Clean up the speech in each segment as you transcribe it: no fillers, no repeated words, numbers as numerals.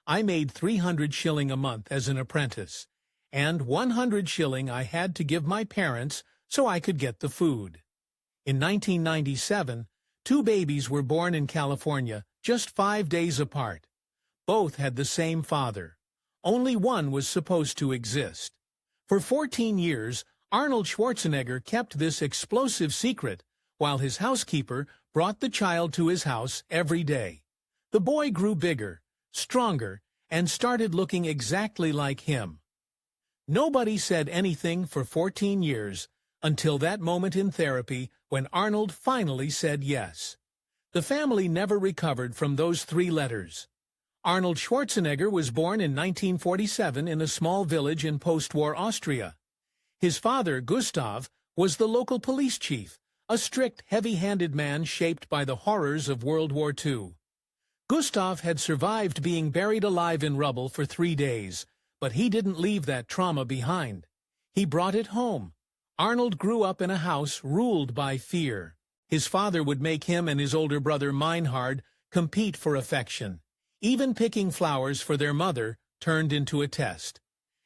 I made 300 shilling a month as an apprentice, and 100 shilling I had to give my parents so I could get the food. In 1997, 2 babies were born in California, just 5 days apart. Both had the same father. Only one was supposed to exist. For 14 years, Arnold Schwarzenegger kept this explosive secret, while his housekeeper brought the child to his house every day. The boy grew bigger, stronger, and started looking exactly like him. Nobody said anything for 14 years, until that moment in therapy when Arnold finally said yes. The family never recovered from those 3 letters. Arnold Schwarzenegger was born in 1947 in a small village in post-war Austria. His father, Gustav, was the local police chief, a strict, heavy-handed man shaped by the horrors of World War II. Gustav had survived being buried alive in rubble for 3 days, but he didn't leave that trauma behind. He brought it home. Arnold grew up in a house ruled by fear. His father would make him and his older brother Meinhard compete for affection. Even picking flowers for their mother turned into a test.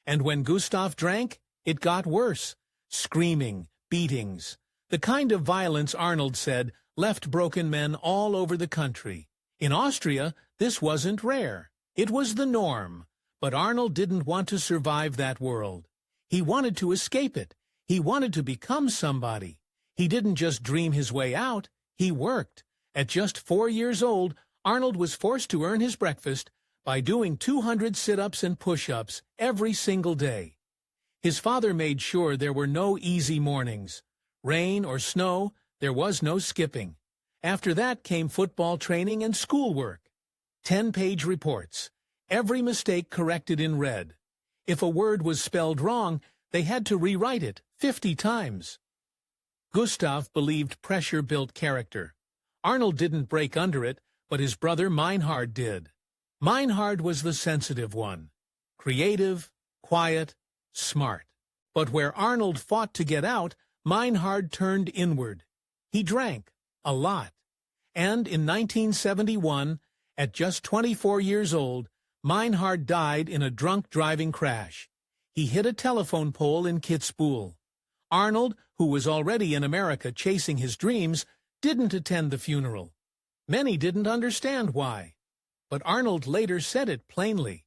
And when Gustav drank, it got worse. Screaming, beatings. The kind of violence, Arnold said, left broken men all over the country. In Austria, this wasn't rare. It was the norm. But Arnold didn't want to survive that world. He wanted to escape it. He wanted to become somebody. He didn't just dream his way out, he worked. At just 4 years old, Arnold was forced to earn his breakfast by doing 200 sit-ups and push-ups every single day. His father made sure there were no easy mornings. Rain or snow, there was no skipping. After that came football training and schoolwork. 10-page reports, every mistake corrected in red. If a word was spelled wrong, they had to rewrite it 50 times. Gustav believed pressure built character. Arnold didn't break under it, but his brother Meinhard did. Meinhard was the sensitive one. Creative, quiet, smart. But where Arnold fought to get out, Meinhard turned inward. He drank, a lot. And in 1971, at just 24 years old, Meinhard died in a drunk driving crash. He hit a telephone pole in Kitzbühel. Arnold, who was already in America chasing his dreams, didn't attend the funeral. Many didn't understand why. But Arnold later said it plainly.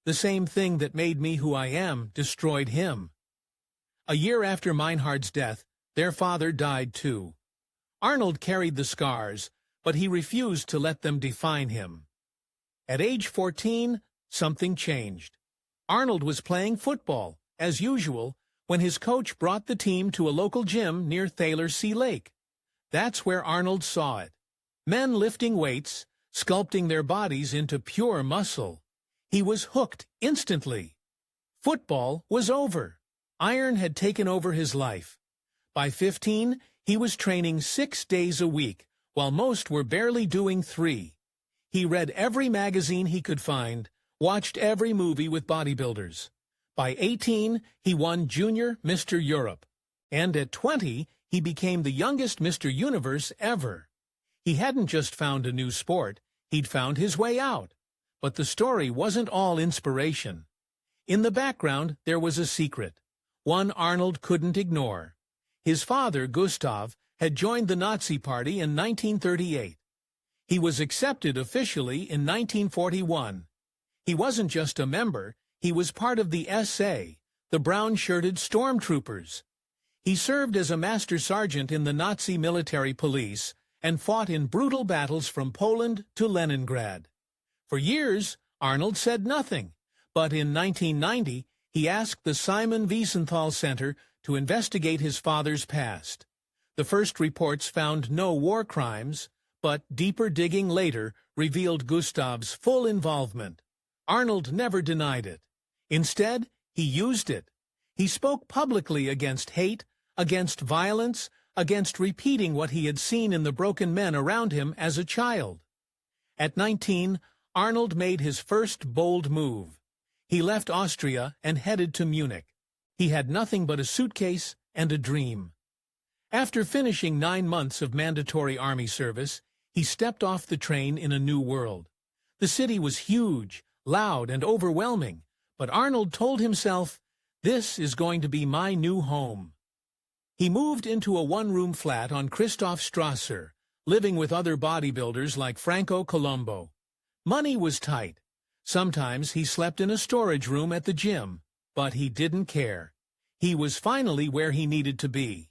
The same thing that made me who I am destroyed him. A year after Meinhard's death, their father died too. Arnold carried the scars, but he refused to let them define him. At age 14, something changed. Arnold was playing football, as usual, when his coach brought the team to a local gym near Thaler Sea Lake. That's where Arnold saw it. Men lifting weights, sculpting their bodies into pure muscle. He was hooked instantly. Football was over. Iron had taken over his life. By 15, he was training 6 days a week, while most were barely doing 3. He read every magazine he could find, watched every movie with bodybuilders. By 18, he won Junior Mr. Europe. And at 20, he became the youngest Mr. Universe ever. He hadn't just found a new sport, he'd found his way out. But the story wasn't all inspiration. In the background, there was a secret, one Arnold couldn't ignore. His father, Gustav, had joined the Nazi Party in 1938. He was accepted officially in 1941. He wasn't just a member, he was part of the SA, the brown-shirted stormtroopers. He served as a master sergeant in the Nazi military police and fought in brutal battles from Poland to Leningrad. For years, Arnold said nothing, but in 1990, he asked the Simon Wiesenthal Center to investigate his father's past. The first reports found no war crimes, but deeper digging later revealed Gustav's full involvement. Arnold never denied it. Instead, he used it. He spoke publicly against hate, against violence, against repeating what he had seen in the broken men around him as a child. At 19, Arnold made his first bold move. He left Austria and headed to Munich. He had nothing but a suitcase and a dream. After finishing 9 months of mandatory army service, he stepped off the train in a new world. The city was huge, loud, and overwhelming, but Arnold told himself, "This is going to be my new home." He moved into a one-room flat on Christophstrasse, living with other bodybuilders like Franco Colombo. Money was tight. Sometimes he slept in a storage room at the gym, but he didn't care. He was finally where he needed to be.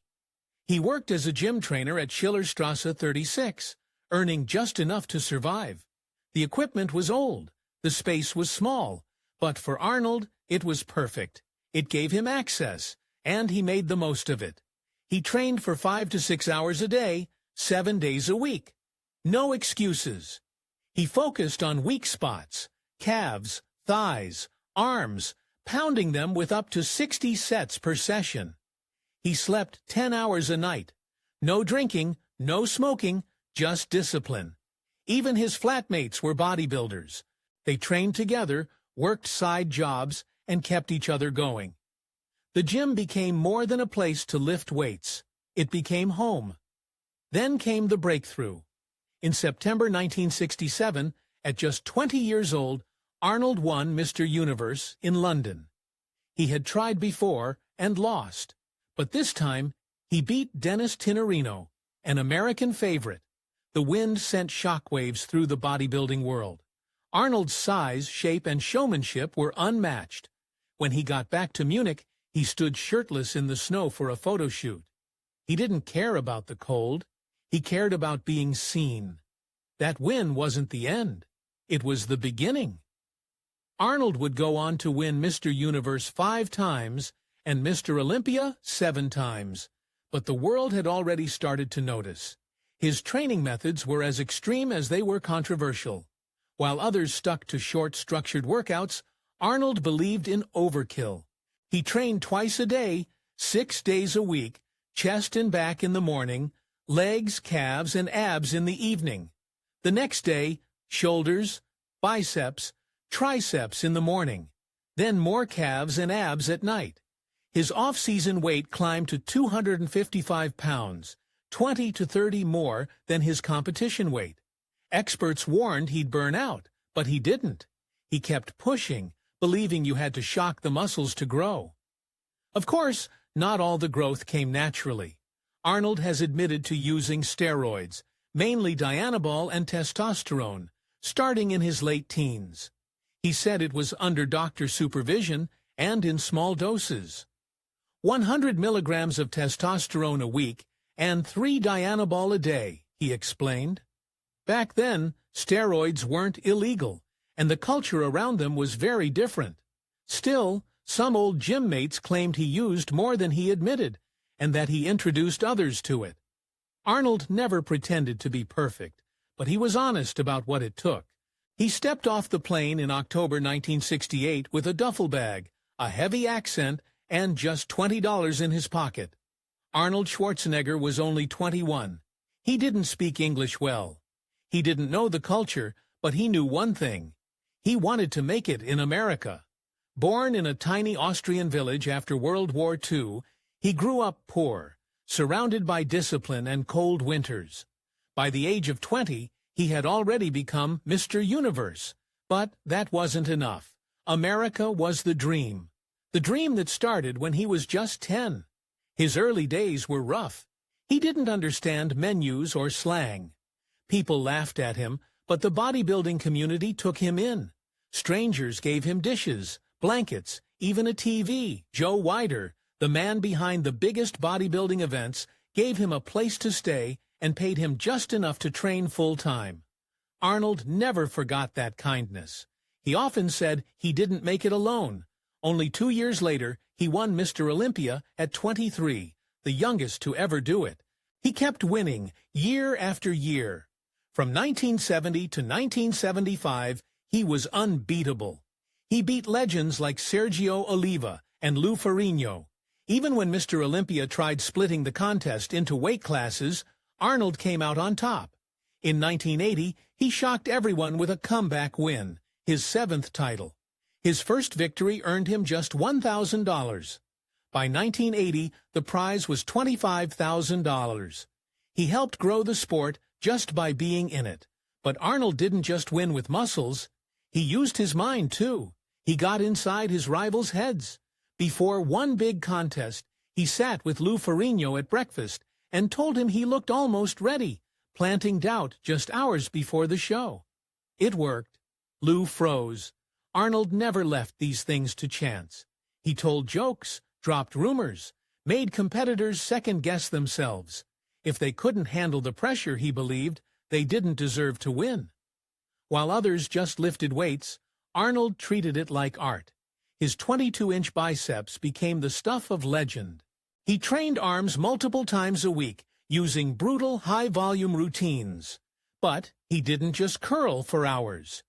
He worked as a gym trainer at Schillerstrasse 36, earning just enough to survive. The equipment was old, the space was small, but for Arnold, it was perfect. It gave him access, and he made the most of it. He trained for 5 to 6 hours a day, 7 days a week. No excuses. He focused on weak spots, calves, thighs, arms, pounding them with up to 60 sets per session. He slept 10 hours a night. No drinking, no smoking, just discipline. Even his flatmates were bodybuilders. They trained together, worked side jobs, and kept each other going. The gym became more than a place to lift weights. It became home. Then came the breakthrough. In September 1967, at just 20 years old, Arnold won Mr. Universe in London. He had tried before and lost, but this time he beat Dennis Tinerino, an American favorite. The wind sent shockwaves through the bodybuilding world. Arnold's size, shape, and showmanship were unmatched. When he got back to Munich, he stood shirtless in the snow for a photo shoot. He didn't care about the cold. He cared about being seen. That win wasn't the end. It was the beginning. Arnold would go on to win Mr. Universe 5 times and Mr. Olympia 7 times. But the world had already started to notice. His training methods were as extreme as they were controversial. While others stuck to short, structured workouts, Arnold believed in overkill. He trained twice a day, 6 days a week, chest and back in the morning, legs, calves, and abs in the evening. The next day, shoulders, biceps, triceps in the morning, then more calves and abs at night. His off-season weight climbed to 255 pounds, 20 to 30 more than his competition weight. Experts warned he'd burn out, but he didn't. He kept pushing, believing you had to shock the muscles to grow. Of course, not all the growth came naturally. Arnold has admitted to using steroids, mainly dianabol and testosterone, starting in his late teens. He said it was under doctor supervision and in small doses. 100 milligrams of testosterone a week and 3 dianabol a day, he explained. Back then, steroids weren't illegal, and the culture around them was very different. Still, some old gym mates claimed he used more than he admitted, and that he introduced others to it. Arnold never pretended to be perfect, but he was honest about what it took. He stepped off the plane in October 1968 with a duffel bag, a heavy accent, and just $20 in his pocket. Arnold Schwarzenegger was only 21. He didn't speak English well. He didn't know the culture, but he knew one thing. He wanted to make it in America. Born in a tiny Austrian village after World War II, he grew up poor, surrounded by discipline and cold winters. By the age of 20, he had already become Mr. Universe. But that wasn't enough. America was the dream that started when he was just 10. His early days were rough. He didn't understand menus or slang. People laughed at him, but the bodybuilding community took him in. Strangers gave him dishes, blankets, even a TV. Joe Weider, the man behind the biggest bodybuilding events, gave him a place to stay and paid him just enough to train full-time. Arnold never forgot that kindness. He often said he didn't make it alone. Only 2 years later, he won Mr. Olympia at 23, the youngest to ever do it. He kept winning year after year. From 1970 to 1975, he was unbeatable. He beat legends like Sergio Oliva and Lou Ferrigno. Even when Mr. Olympia tried splitting the contest into weight classes, Arnold came out on top. In 1980, he shocked everyone with a comeback win, his 7th title. His first victory earned him just $1,000. By 1980, the prize was $25,000. He helped grow the sport just by being in it. But Arnold didn't just win with muscles. He used his mind, too. He got inside his rivals' heads. Before one big contest, he sat with Lou Ferrigno at breakfast and told him he looked almost ready, planting doubt just hours before the show. It worked. Lou froze. Arnold never left these things to chance. He told jokes, dropped rumors, made competitors second-guess themselves. If they couldn't handle the pressure, he believed, they didn't deserve to win. While others just lifted weights, Arnold treated it like art. His 22-inch biceps became the stuff of legend. He trained arms multiple times a week, using brutal, high-volume routines. But he didn't just curl for hours.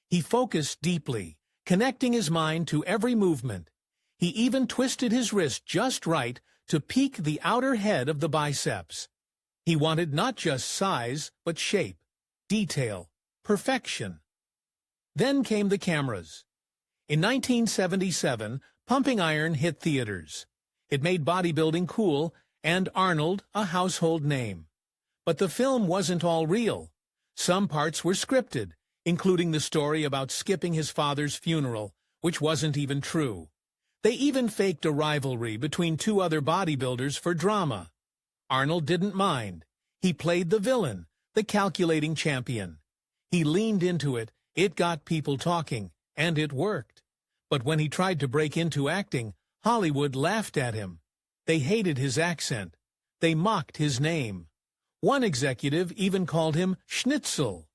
He focused deeply, connecting his mind to every movement. He even twisted his wrist just right to peak the outer head of the biceps. He wanted not just size, but shape, detail, perfection. Then came the cameras. In 1977, pumping iron hit theaters. It made bodybuilding cool, and Arnold a household name. But the film wasn't all real. Some parts were scripted, including the story about skipping his father's funeral, which wasn't even true. They even faked a rivalry between two other bodybuilders for drama. Arnold didn't mind. He played the villain, the calculating champion. He leaned into it, it got people talking, and it worked. But when he tried to break into acting, Hollywood laughed at him. They hated his accent. They mocked his name. One executive even called him Schnitzel.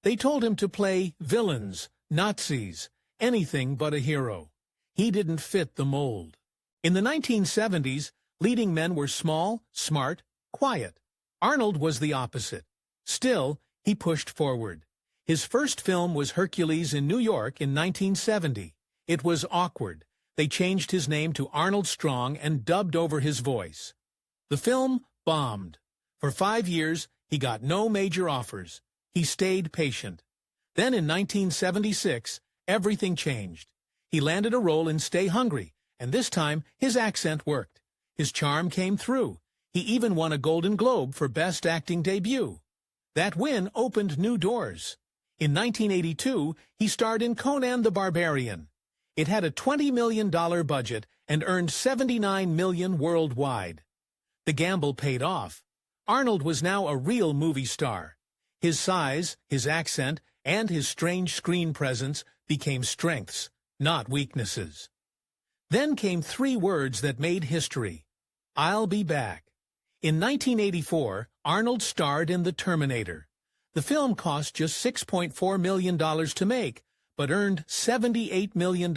They told him to play villains, Nazis, anything but a hero. He didn't fit the mold. In the 1970s, leading men were small, smart, quiet. Arnold was the opposite. Still, he pushed forward. His first film was Hercules in New York in 1970. It was awkward. They changed his name to Arnold Strong and dubbed over his voice. The film bombed. For 5 years, he got no major offers. He stayed patient. Then in 1976, everything changed. He landed a role in Stay Hungry, and this time his accent worked. His charm came through. He even won a Golden Globe for Best Acting Debut. That win opened new doors. In 1982, he starred in Conan the Barbarian. It had a $20 million budget and earned $79 million worldwide. The gamble paid off. Arnold was now a real movie star. His size, his accent, and his strange screen presence became strengths, not weaknesses. Then came 3 words that made history. I'll be back. In 1984, Arnold starred in The Terminator. The film cost just $6.4 million to make, but earned $78 million.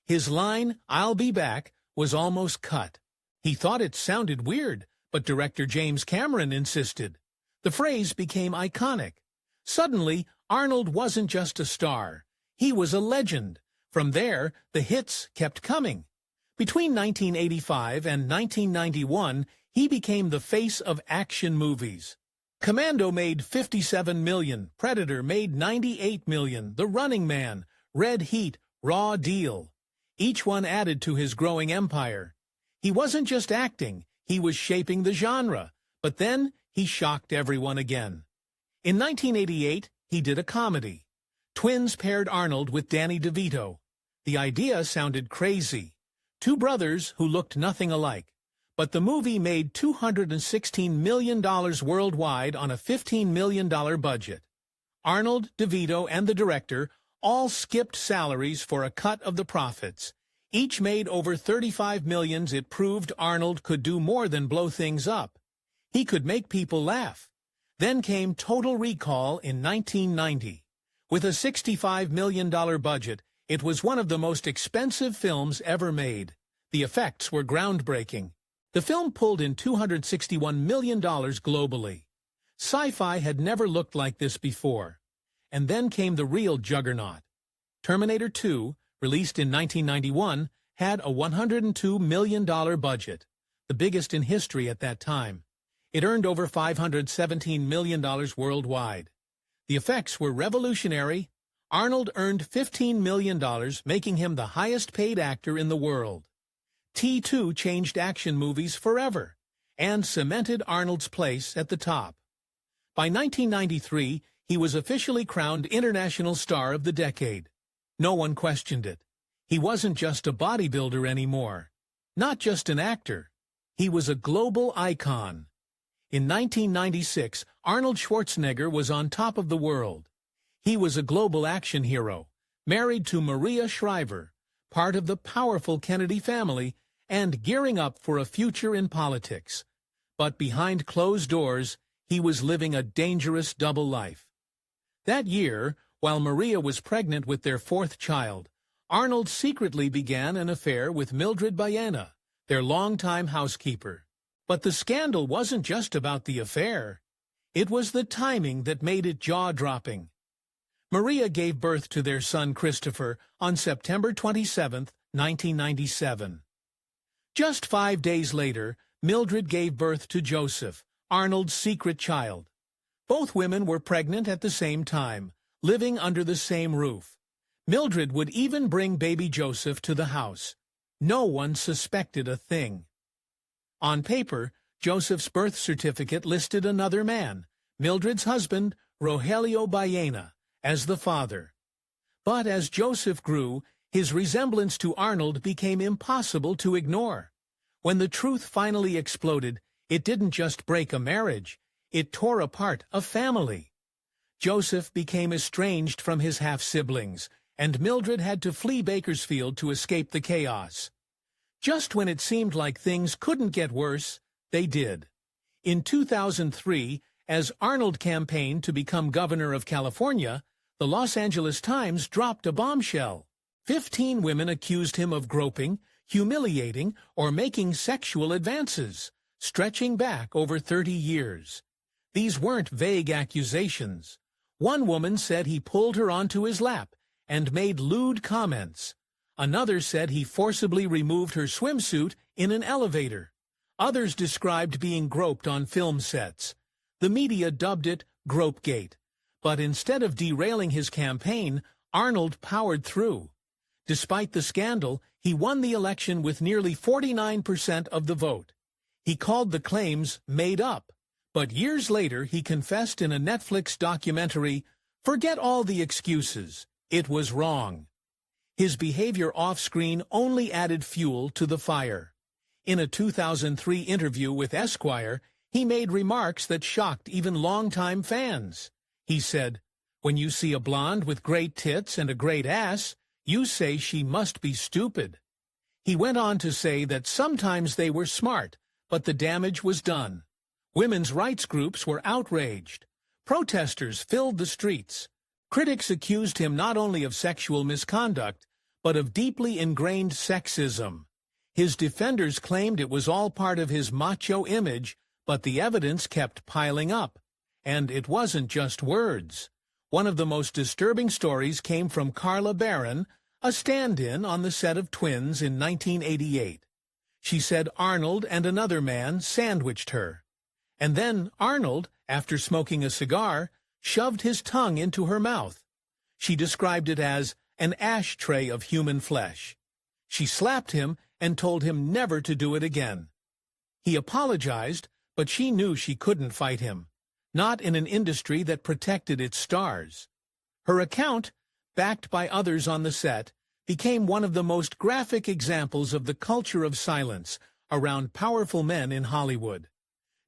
His line, I'll be back, was almost cut. He thought it sounded weird, but director James Cameron insisted. The phrase became iconic. Suddenly, Arnold wasn't just a star. He was a legend. From there, the hits kept coming. Between 1985 and 1991, he became the face of action movies. Commando made $57 million, Predator made $98 million, The Running Man, Red Heat, Raw Deal. Each one added to his growing empire. He wasn't just acting, he was shaping the genre. But then, he shocked everyone again. In 1988, he did a comedy. Twins paired Arnold with Danny DeVito. The idea sounded crazy. 2 brothers who looked nothing alike. But the movie made $216 million worldwide on a $15 million budget. Arnold, DeVito, and the director all skipped salaries for a cut of the profits. Each made over $35 million. It proved Arnold could do more than blow things up. He could make people laugh. Then came Total Recall in 1990. With a $65 million budget, it was one of the most expensive films ever made. The effects were groundbreaking. The film pulled in $261 million globally. Sci-fi had never looked like this before. And then came the real juggernaut. Terminator 2, released in 1991, had a $102 million budget, the biggest in history at that time. It earned over $517 million worldwide. The effects were revolutionary. Arnold earned $15 million, making him the highest-paid actor in the world. T2 changed action movies forever and cemented Arnold's place at the top. By 1993, he was officially crowned International Star of the Decade. No one questioned it. He wasn't just a bodybuilder anymore. Not just an actor. He was a global icon. In 1996, Arnold Schwarzenegger was on top of the world. He was a global action hero, married to Maria Shriver, part of the powerful Kennedy family, and gearing up for a future in politics. But behind closed doors, he was living a dangerous double life. That year, while Maria was pregnant with their fourth child, Arnold secretly began an affair with Mildred Baena, their longtime housekeeper. But the scandal wasn't just about the affair. It was the timing that made it jaw-dropping. Maria gave birth to their son Christopher on September 27, 1997. Just 5 days later, Mildred gave birth to Joseph, Arnold's secret child. Both women were pregnant at the same time, living under the same roof. Mildred would even bring baby Joseph to the house. No one suspected a thing. On paper, Joseph's birth certificate listed another man, Mildred's husband, Rogelio Baena, as the father. But as Joseph grew, his resemblance to Arnold became impossible to ignore. When the truth finally exploded, it didn't just break a marriage, it tore apart a family. Joseph became estranged from his half-siblings, and Mildred had to flee Bakersfield to escape the chaos. Just when it seemed like things couldn't get worse, they did. In 2003, as Arnold campaigned to become governor of California, the Los Angeles Times dropped a bombshell. 15 women accused him of groping, humiliating, or making sexual advances, stretching back over 30 years. These weren't vague accusations. One woman said he pulled her onto his lap and made lewd comments. Another said he forcibly removed her swimsuit in an elevator. Others described being groped on film sets. The media dubbed it Gropegate. But instead of derailing his campaign, Arnold powered through. Despite the scandal, he won the election with nearly 49% of the vote. He called the claims made up. But years later, he confessed in a Netflix documentary, "Forget all the excuses. It was wrong." His behavior off-screen only added fuel to the fire. In a 2003 interview with Esquire, he made remarks that shocked even longtime fans. He said, "When you see a blonde with great tits and a great ass, you say she must be stupid." He went on to say that sometimes they were smart, but the damage was done. Women's rights groups were outraged. Protesters filled the streets. Critics accused him not only of sexual misconduct, but of deeply ingrained sexism. His defenders claimed it was all part of his macho image, but the evidence kept piling up. And it wasn't just words. One of the most disturbing stories came from Carla Barron, a stand-in on the set of Twins in 1988. She said Arnold and another man sandwiched her. And then Arnold, after smoking a cigar, shoved his tongue into her mouth. She described it as an ashtray of human flesh. She slapped him and told him never to do it again. He apologized, but she knew she couldn't fight him, not in an industry that protected its stars. Her account, backed by others on the set, became one of the most graphic examples of the culture of silence around powerful men in Hollywood.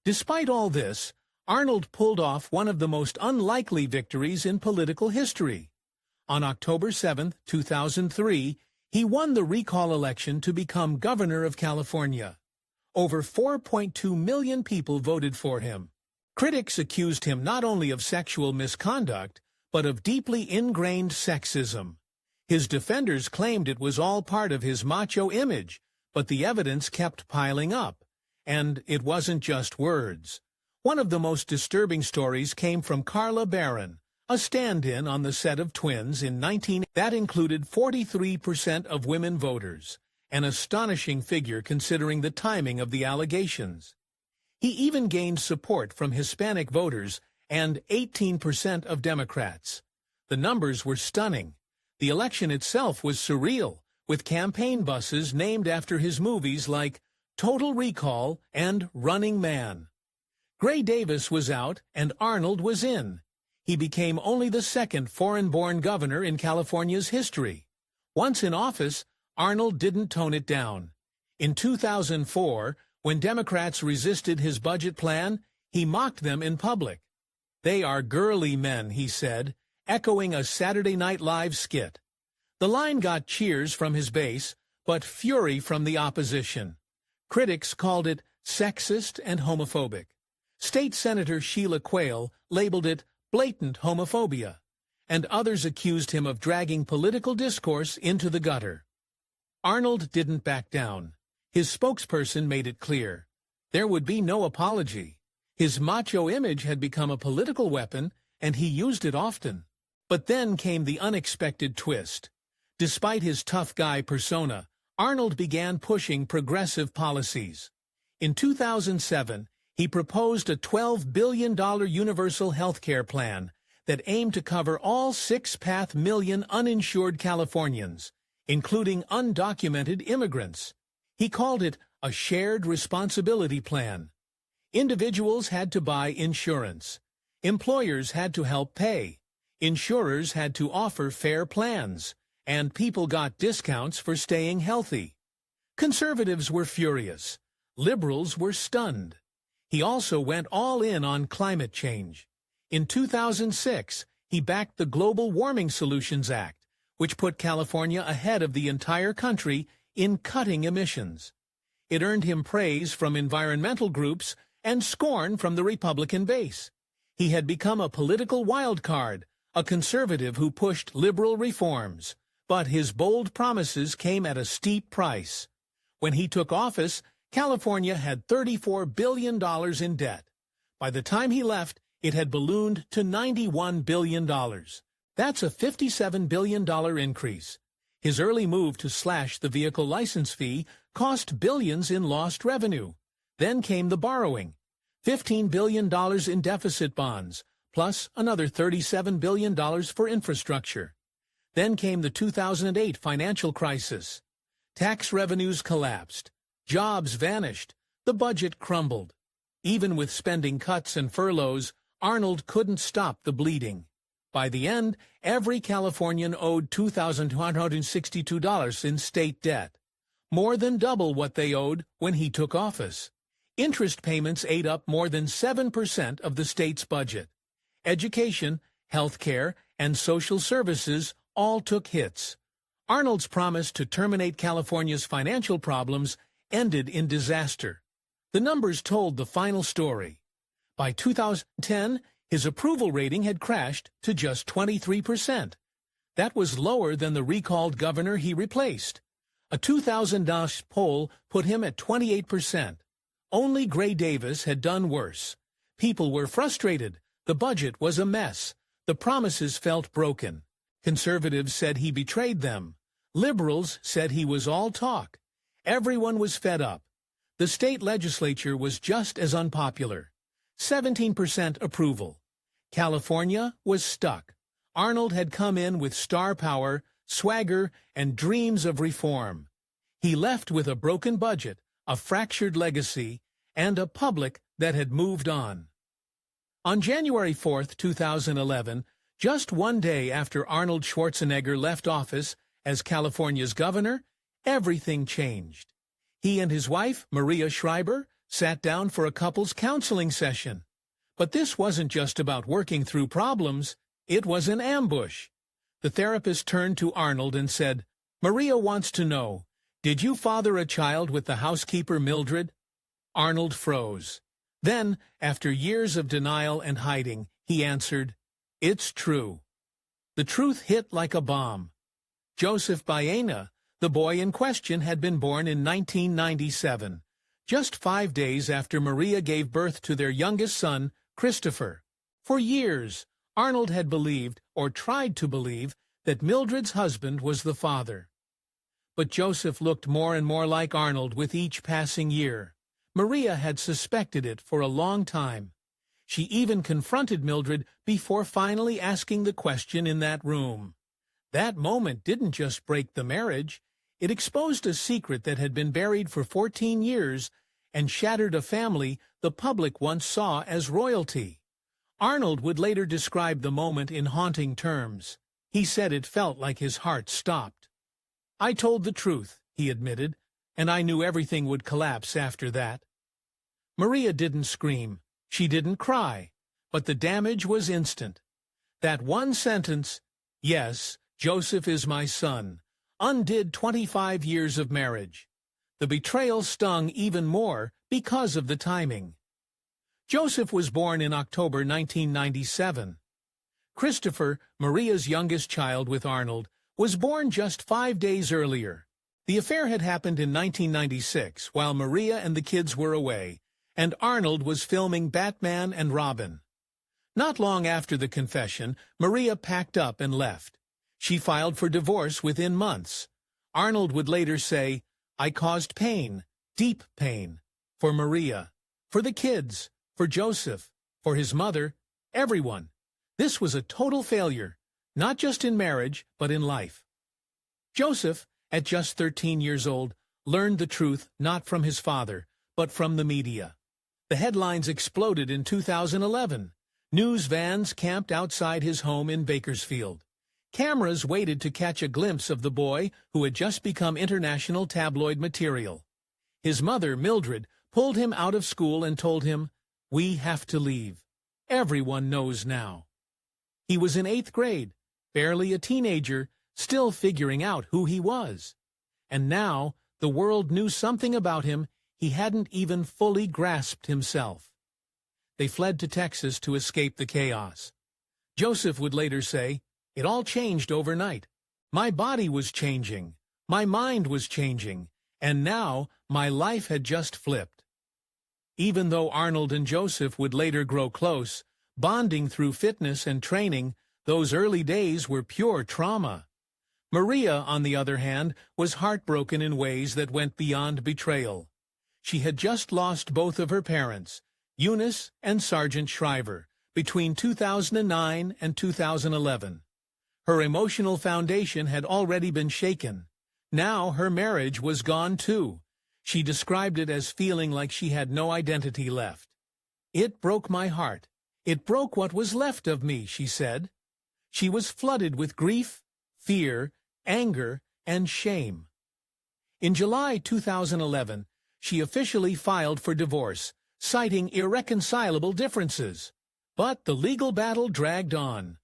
Despite all this, Arnold pulled off one of the most unlikely victories in political history. On October 7, 2003, he won the recall election to become governor of California. Over 4.2 million people voted for him. Critics accused him not only of sexual misconduct, but of deeply ingrained sexism. His defenders claimed it was all part of his macho image, but the evidence kept piling up. And it wasn't just words. One of the most disturbing stories came from Carla Barron, a stand-in on the set of Twins in 1980. That included 43% of women voters, an astonishing figure considering the timing of the allegations. He even gained support from Hispanic voters and 18% of Democrats. The numbers were stunning. The election itself was surreal, with campaign buses named after his movies like Total Recall and Running Man. Gray Davis was out and Arnold was in. he became only the second foreign-born governor in California's history. Once in office, Arnold didn't tone it down. In 2004, when Democrats resisted his budget plan, he mocked them in public. "They are girly men," he said, echoing a Saturday Night Live skit. The line got cheers from his base, but fury from the opposition. Critics called it sexist and homophobic. State Senator Sheila Quayle labeled it blatant homophobia, and others accused him of dragging political discourse into the gutter. Arnold didn't back down. His spokesperson made it clear. There would be no apology. His macho image had become a political weapon, and he used it often. But then came the unexpected twist. Despite his tough guy persona, Arnold began pushing progressive policies. In 2007, he proposed a $12 billion universal health care plan that aimed to cover all 6.5 million uninsured Californians, including undocumented immigrants. He called it a shared responsibility plan. Individuals had to buy insurance. Employers had to help pay. Insurers had to offer fair plans. And people got discounts for staying healthy. Conservatives were furious. Liberals were stunned. He also went all in on climate change. In 2006, he backed the Global Warming Solutions Act, which put California ahead of the entire country in cutting emissions. It earned him praise from environmental groups and scorn from the Republican base. He had become a political wild card, a conservative who pushed liberal reforms. But his bold promises came at a steep price. When he took office, California had $34 billion in debt. By the time he left, it had ballooned to $91 billion. That's a $57 billion increase. His early move to slash the vehicle license fee cost billions in lost revenue. Then came the borrowing, $15 billion in deficit bonds, plus another $37 billion for infrastructure. Then came the 2008 financial crisis. Tax revenues collapsed. Jobs vanished. The budget crumbled. Even with spending cuts and furloughs, Arnold couldn't stop the bleeding. By the end, every Californian owed $2,262 in state debt, more than double what they owed when he took office. Interest payments ate up more than 7% of the state's budget. Education, health care, and social services all took hits. Arnold's promise to terminate California's financial problems ended in disaster. The numbers told the final story. By 2010, his approval rating had crashed to just 23%. That was lower than the recalled governor he replaced. A 2009 poll put him at 28%. Only Gray Davis had done worse. People were frustrated. The budget was a mess. The promises felt broken. Conservatives said he betrayed them. Liberals said he was all talk. Everyone was fed up. The state legislature was just as unpopular. 17% approval. California was stuck. Arnold had come in with star power, swagger, and dreams of reform. He left with a broken budget, a fractured legacy, and a public that had moved on. On January 4, 2011, just one day after Arnold Schwarzenegger left office as California's governor, everything changed. He and his wife, Maria Schreiber, sat down for a couples counseling session. But this wasn't just about working through problems, it was an ambush. The therapist turned to Arnold and said, "Maria wants to know, did you father a child with the housekeeper Mildred?" Arnold froze. Then, after years of denial and hiding, he answered, "It's true." The truth hit like a bomb. Joseph Baena, the boy in question, had been born in 1997, just 5 days after Maria gave birth to their youngest son, Christopher. For years, Arnold had believed, or tried to believe, that Mildred's husband was the father. But Joseph looked more and more like Arnold with each passing year. Maria had suspected it for a long time. She even confronted Mildred before finally asking the question in that room. That moment didn't just break the marriage. It exposed a secret that had been buried for 14 years and shattered a family the public once saw as royalty. Arnold would later describe the moment in haunting terms. He said it felt like his heart stopped. "I told the truth," he admitted, "and I knew everything would collapse after that." Maria didn't scream. She didn't cry. But the damage was instant. That one sentence, "Yes, Joseph is my son," undid 25 years of marriage. The betrayal stung even more because of the timing. Joseph was born in October 1997. Christopher, Maria's youngest child with Arnold, was born just 5 days earlier. The affair had happened in 1996 while Maria and the kids were away, and Arnold was filming Batman and Robin. Not long after the confession, Maria packed up and left. She filed for divorce within months. Arnold would later say, "I caused pain, deep pain, for Maria, for the kids, for Joseph, for his mother, everyone. This was a total failure, not just in marriage, but in life." Joseph, at just 13 years old, learned the truth not from his father, but from the media. The headlines exploded in 2011. News vans camped outside his home in Bakersfield. Cameras waited to catch a glimpse of the boy who had just become international tabloid material. His mother, Mildred, pulled him out of school and told him, "We have to leave. Everyone knows now." He was in 8th grade, barely a teenager, still figuring out who he was. And now the world knew something about him he hadn't even fully grasped himself. They fled to Texas to escape the chaos. Joseph would later say, "It all changed overnight. My body was changing, my mind was changing, and now my life had just flipped." Even though Arnold and Joseph would later grow close, bonding through fitness and training, those early days were pure trauma. Maria, on the other hand, was heartbroken in ways that went beyond betrayal. She had just lost both of her parents, Eunice and Sergeant Shriver, between 2009 and 2011. Her emotional foundation had already been shaken. Now her marriage was gone too. She described it as feeling like she had no identity left. "It broke my heart. It broke what was left of me," she said. She was flooded with grief, fear, anger, and shame. In July 2011, she officially filed for divorce, citing irreconcilable differences. But the legal battle dragged on.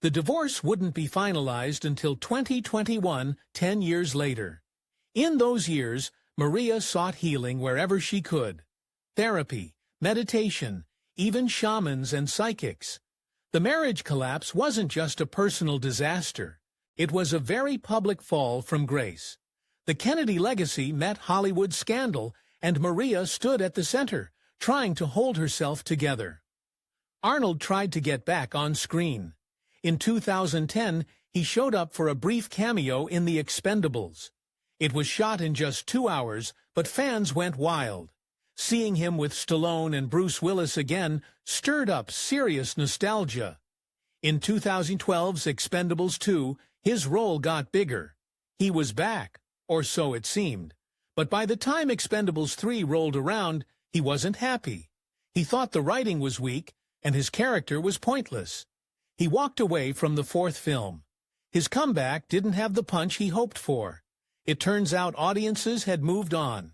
The divorce wouldn't be finalized until 2021, 10 years later. In those years, Maria sought healing wherever she could. Therapy, meditation, even shamans and psychics. The marriage collapse wasn't just a personal disaster. It was a very public fall from grace. The Kennedy legacy met Hollywood scandal, and Maria stood at the center, trying to hold herself together. Arnold tried to get back on screen. In 2010, he showed up for a brief cameo in The Expendables. It was shot in just 2 hours, but fans went wild. Seeing him with Stallone and Bruce Willis again stirred up serious nostalgia. In 2012's Expendables 2, his role got bigger. He was back, or so it seemed. But by the time Expendables 3 rolled around, he wasn't happy. He thought the writing was weak, and his character was pointless. He walked away from the 4th film. His comeback didn't have the punch he hoped for. It turns out audiences had moved on.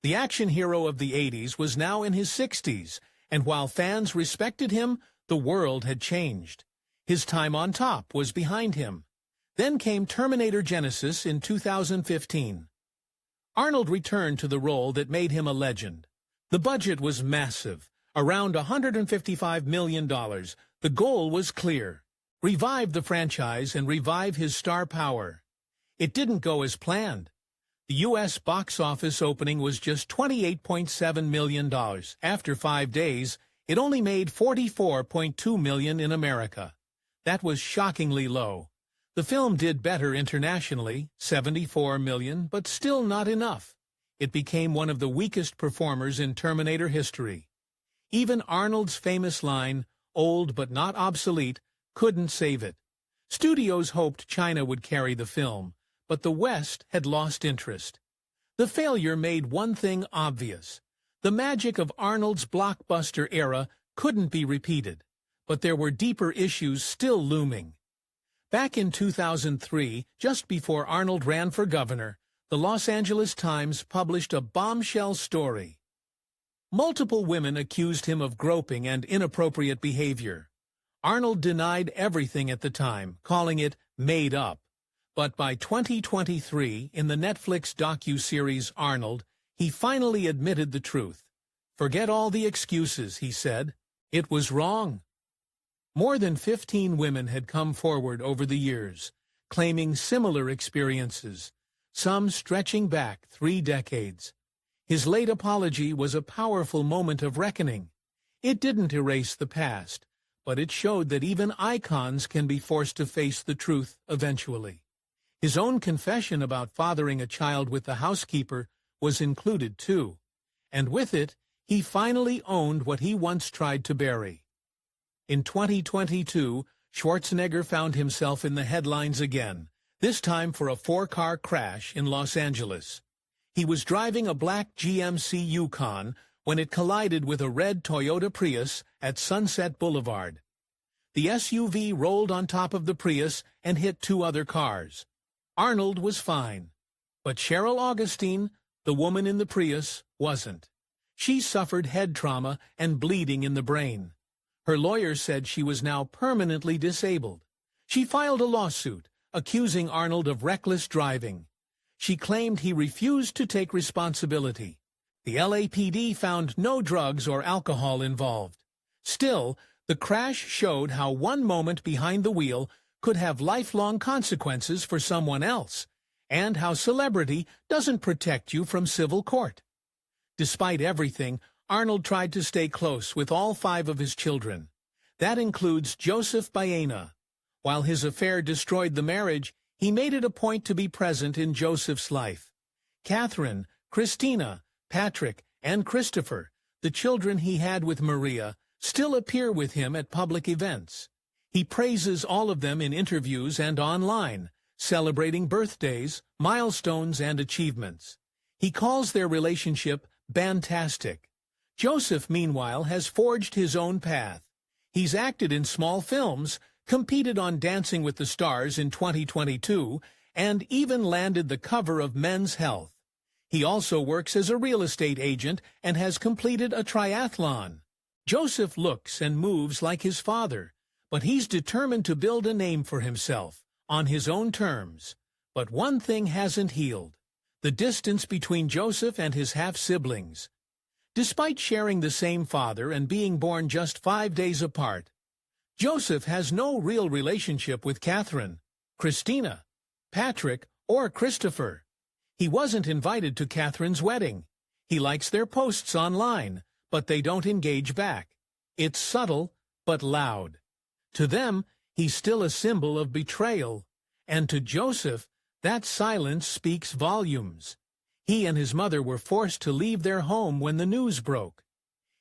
The action hero of the 80s was now in his 60s, and while fans respected him, the world had changed. His time on top was behind him. Then came Terminator Genisys in 2015. Arnold returned to the role that made him a legend. The budget was massive, around $155 million. The goal was clear: revive the franchise and revive his star power. It didn't go as planned. The U.S. box office opening was just $28.7 million. After 5 days, it only made $44.2 million in America. That was shockingly low. The film did better internationally, $74 million, but still not enough. It became one of the weakest performers in Terminator history. Even Arnold's famous line, "old but not obsolete," couldn't save it. Studios hoped China would carry the film, but the West had lost interest. The failure made one thing obvious: the magic of Arnold's blockbuster era couldn't be repeated. but there were deeper issues still looming. Back in 2003, just before Arnold ran for governor, the Los Angeles Times published a bombshell story. Multiple women accused him of groping and inappropriate behavior. Arnold denied everything at the time, calling it made up. But by 2023, in the Netflix docu-series Arnold, he finally admitted the truth. "Forget all the excuses," he said. "It was wrong." More than 15 women had come forward over the years, claiming similar experiences, some stretching back 3 decades. His late apology was a powerful moment of reckoning. It didn't erase the past, but it showed that even icons can be forced to face the truth eventually. His own confession about fathering a child with the housekeeper was included too, and with it, he finally owned what he once tried to bury. In 2022, Schwarzenegger found himself in the headlines again, this time for a 4-car crash in Los Angeles. He was driving a black GMC Yukon when it collided with a red Toyota Prius at Sunset Boulevard. The SUV rolled on top of the Prius and hit 2 other cars. Arnold was fine, but Cheryl Augustine, the woman in the Prius, wasn't. She suffered head trauma and bleeding in the brain. Her lawyer said she was now permanently disabled. She filed a lawsuit, accusing Arnold of reckless driving. She claimed he refused to take responsibility. The LAPD found no drugs or alcohol involved. Still, the crash showed how one moment behind the wheel could have lifelong consequences for someone else, and how celebrity doesn't protect you from civil court. Despite everything, Arnold tried to stay close with all 5 of his children. That includes Joseph Baena. While his affair destroyed the marriage, he made it a point to be present in Joseph's life. Catherine, Christina, Patrick, and Christopher, the children he had with Maria, still appear with him at public events. He praises all of them in interviews and online, celebrating birthdays, milestones, and achievements. He calls their relationship "fantastic." Joseph, meanwhile, has forged his own path. He's acted in small films, competed on Dancing with the Stars in 2022, and even landed the cover of Men's Health. He also works as a real estate agent and has completed a triathlon. Joseph looks and moves like his father, but he's determined to build a name for himself, on his own terms. But one thing hasn't healed: the distance between Joseph and his half-siblings. Despite sharing the same father and being born just 5 days apart, Joseph has no real relationship with Catherine, Christina, Patrick, or Christopher. He wasn't invited to Catherine's wedding. He likes their posts online, but they don't engage back. It's subtle, but loud. To them, he's still a symbol of betrayal, and to Joseph, that silence speaks volumes. He and his mother were forced to leave their home when the news broke.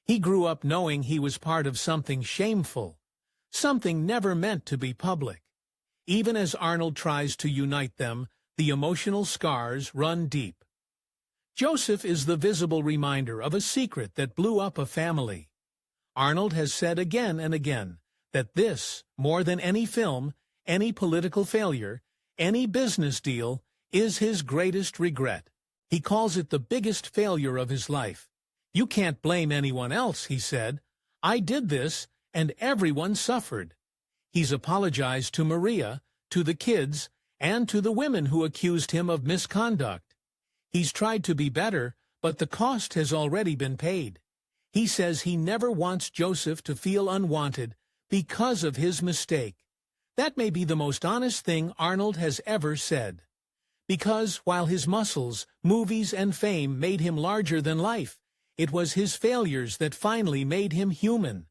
He grew up knowing he was part of something shameful, something never meant to be public. Even as Arnold tries to unite them, the emotional scars run deep. Joseph is the visible reminder of a secret that blew up a family. Arnold has said again and again that this, more than any film, any political failure, any business deal, is his greatest regret. He calls it the biggest failure of his life. "You can't blame anyone else," he said. "I did this, and everyone suffered." He's apologized to Maria, to the kids, and to the women who accused him of misconduct. He's tried to be better, but the cost has already been paid. He says he never wants Joseph to feel unwanted because of his mistake. That may be the most honest thing Arnold has ever said. Because while his muscles, movies, and fame made him larger than life, it was his failures that finally made him human.